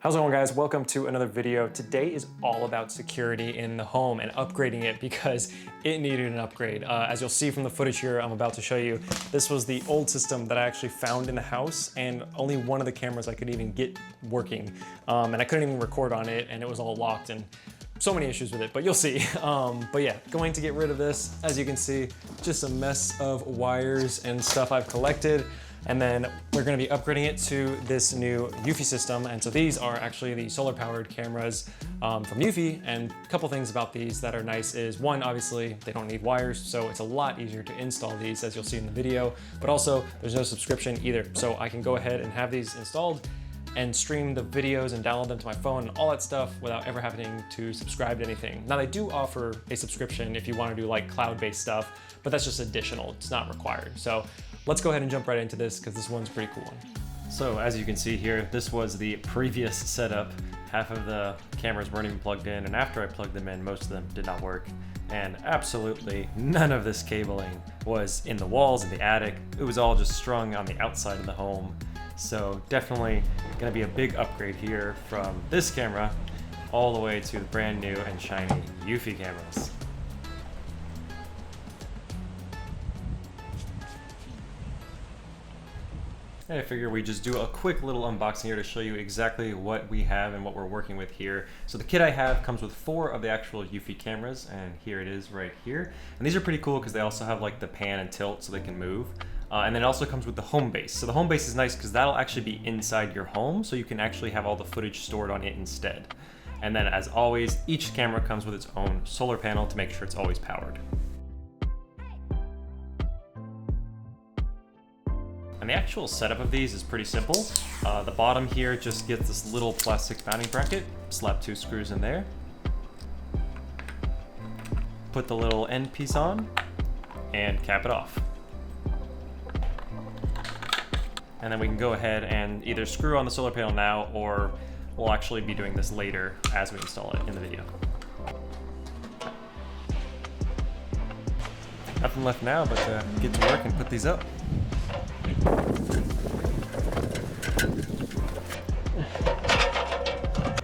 How's it going, guys? Welcome to another video. Today is all about security in the home and upgrading it because it needed an upgrade. As you'll see from the footage here I'm about to show you, this was the old system that I actually found in the house, and only one of the cameras I could even get working. And I couldn't even record on it, and it was all locked, and so many issues with it, but you'll see. But yeah, going to get rid of this. As you can see, just a mess of wires and stuff I've collected. And then we're gonna be upgrading it to this new Eufy system. And so these are actually the solar powered cameras from Eufy. And a couple things about these that are nice is one, obviously they don't need wires, so it's a lot easier to install these, as you'll see in the video, but also there's no subscription either. So I can go ahead and have these installed and stream the videos and download them to my phone and all that stuff without ever having to subscribe to anything. Now they do offer a subscription if you want to do like cloud-based stuff, but that's just additional, it's not required. So let's go ahead and jump right into this because this one's a pretty cool one. So as you can see here, this was the previous setup. Half of the cameras weren't even plugged in, and after I plugged them in, most of them did not work. And absolutely none of this cabling was in the walls in the attic. It was all just strung on the outside of the home. So definitely gonna be a big upgrade here from this camera all the way to the brand new and shiny Eufy cameras. I figure we just do a quick little unboxing here to show you exactly what we have and what we're working with here. So the kit I have comes with 4 of the actual Eufy cameras, and here it is right here. And these are pretty cool because they also have like the pan and tilt so they can move. And then it also comes with the home base. So the home base is nice because that'll actually be inside your home, so you can actually have all the footage stored on it instead. And then as always, each camera comes with its own solar panel to make sure it's always powered. And the actual setup of these is pretty simple. The bottom here just gets this little plastic mounting bracket, slap 2 screws in there, put the little end piece on, and cap it off. And then we can go ahead and either screw on the solar panel now, or we'll actually be doing this later as we install it in the video. Nothing left now but to get to work and put these up.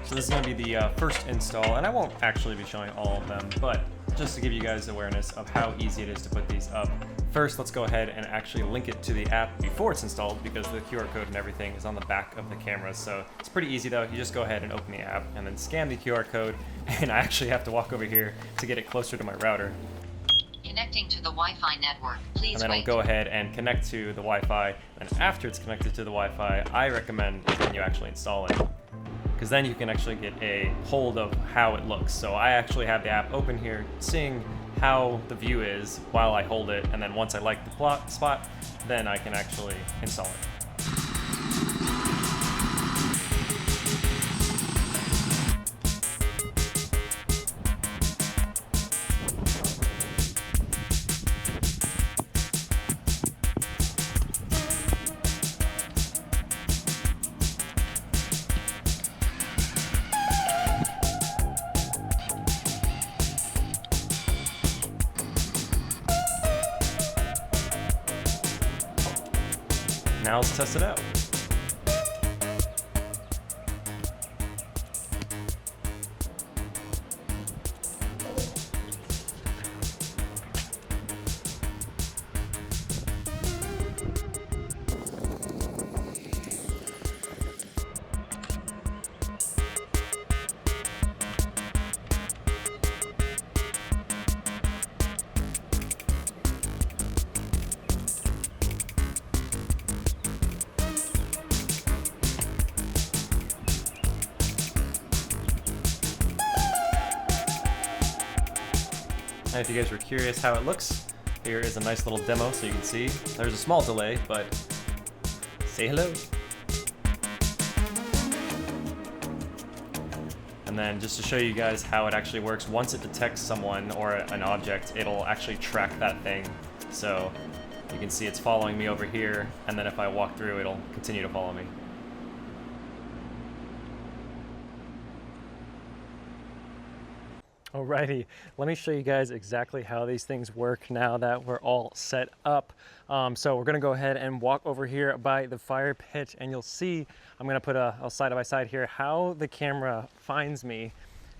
So this is going to be the first install, and I won't actually be showing all of them, but just to give you guys awareness of how easy it is to put these up. First, let's go ahead and actually link it to the app before it's installed, because the QR code and everything is on the back of the camera. So it's pretty easy though. You just go ahead and open the app and then scan the QR code, and I actually have to walk over here to get it closer to my router. Connecting to the Wi-Fi network, please and then wait. I'll go ahead and connect to the Wi-Fi, and after it's connected to the Wi-Fi, I recommend when you actually install it, because then you can actually get a hold of how it looks. So I actually have the app open here, seeing how the view is while I hold it, and then once I like the spot, then I can actually install it. Now let's test it out. And if you guys were curious how it looks, here is a nice little demo so you can see. There's a small delay, but say hello. And then just to show you guys how it actually works, once it detects someone or an object, it'll actually track that thing. So you can see it's following me over here, and then if I walk through, it'll continue to follow me. Alrighty, let me show you guys exactly how these things work now that we're all set up. So we're gonna go ahead and walk over here by the fire pit, and you'll see, I'm gonna put a side by side here, how the camera finds me.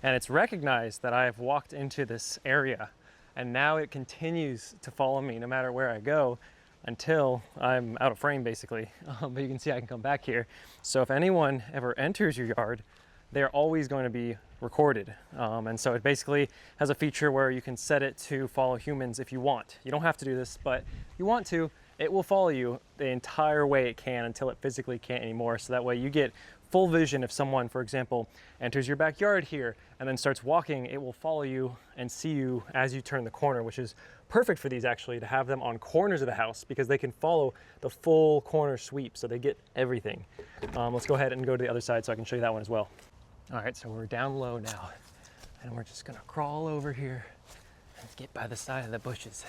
And it's recognized that I've walked into this area, and now it continues to follow me no matter where I go until I'm out of frame, basically. But you can see I can come back here. So if anyone ever enters your yard, they're always going to be recorded. And so it basically has a feature where you can set it to follow humans if you want. You don't have to do this, but if you want to, it will follow you the entire way it can until it physically can't anymore. So that way you get full vision. If someone, for example, enters your backyard here and then starts walking, it will follow you and see you as you turn the corner, which is perfect for these actually, to have them on corners of the house because they can follow the full corner sweep, so they get everything. Let's go ahead and go to the other side so I can show you that one as well. All right, so we're down low now, and we're just gonna crawl over here and get by the side of the bushes.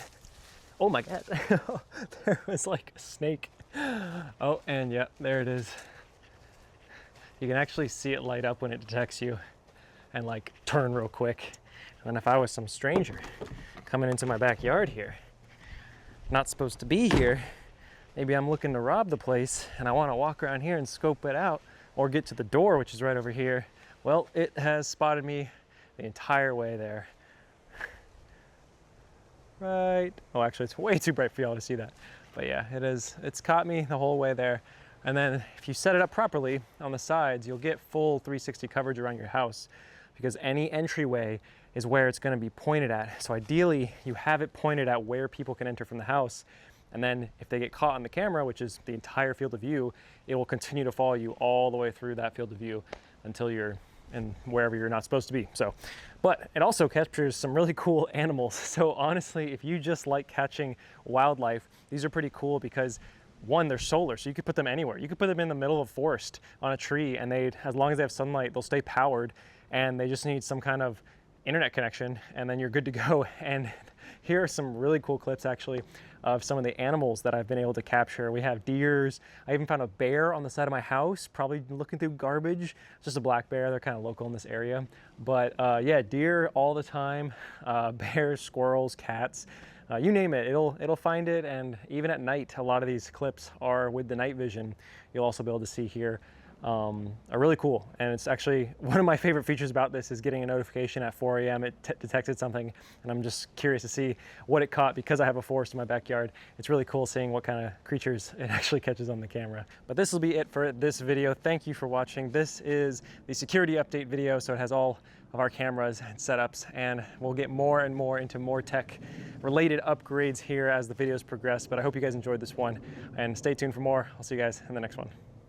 Oh my God, there was like a snake. Oh, and yeah, there it is. You can actually see it light up when it detects you and like turn real quick. And if I was some stranger coming into my backyard here, not supposed to be here, maybe I'm looking to rob the place and I wanna walk around here and scope it out or get to the door, which is right over here. Well, it has spotted me the entire way there. Right, oh, actually it's way too bright for y'all to see that. But yeah, it's caught me the whole way there. And then if you set it up properly on the sides, you'll get full 360 coverage around your house, because any entryway is where it's gonna be pointed at. So ideally, you have it pointed at where people can enter from the house. And then if they get caught on the camera, which is the entire field of view, it will continue to follow you all the way through that field of view until you're in wherever you're not supposed to be. So, but it also captures some really cool animals. So honestly, if you just like catching wildlife, these are pretty cool because one, they're solar, so you could put them anywhere. You could put them in the middle of a forest on a tree, and as long as they have sunlight, they'll stay powered, and they just need some kind of internet connection, and then you're good to go. And here are some really cool clips actually of some of the animals that I've been able to capture. We have deers. I even found a bear on the side of my house, probably looking through garbage. It's just a black bear. They're kind of local in this area. But yeah, deer all the time, bears, squirrels, cats, you name it, it'll find it. And even at night, a lot of these clips are with the night vision. You'll also be able to see here. Are really cool, and it's actually one of my favorite features about this is getting a notification at 4 a.m. It detected something, and I'm just curious to see what it caught because I have a forest in my backyard. It's really cool seeing what kind of creatures it actually catches on the camera. But this will be it for this video. Thank you for watching. This is the security update video, so it has all of our cameras and setups, and we'll get more and more into more tech related upgrades here as the videos progress. But I hope you guys enjoyed this one, and stay tuned for more. I'll see you guys in the next one.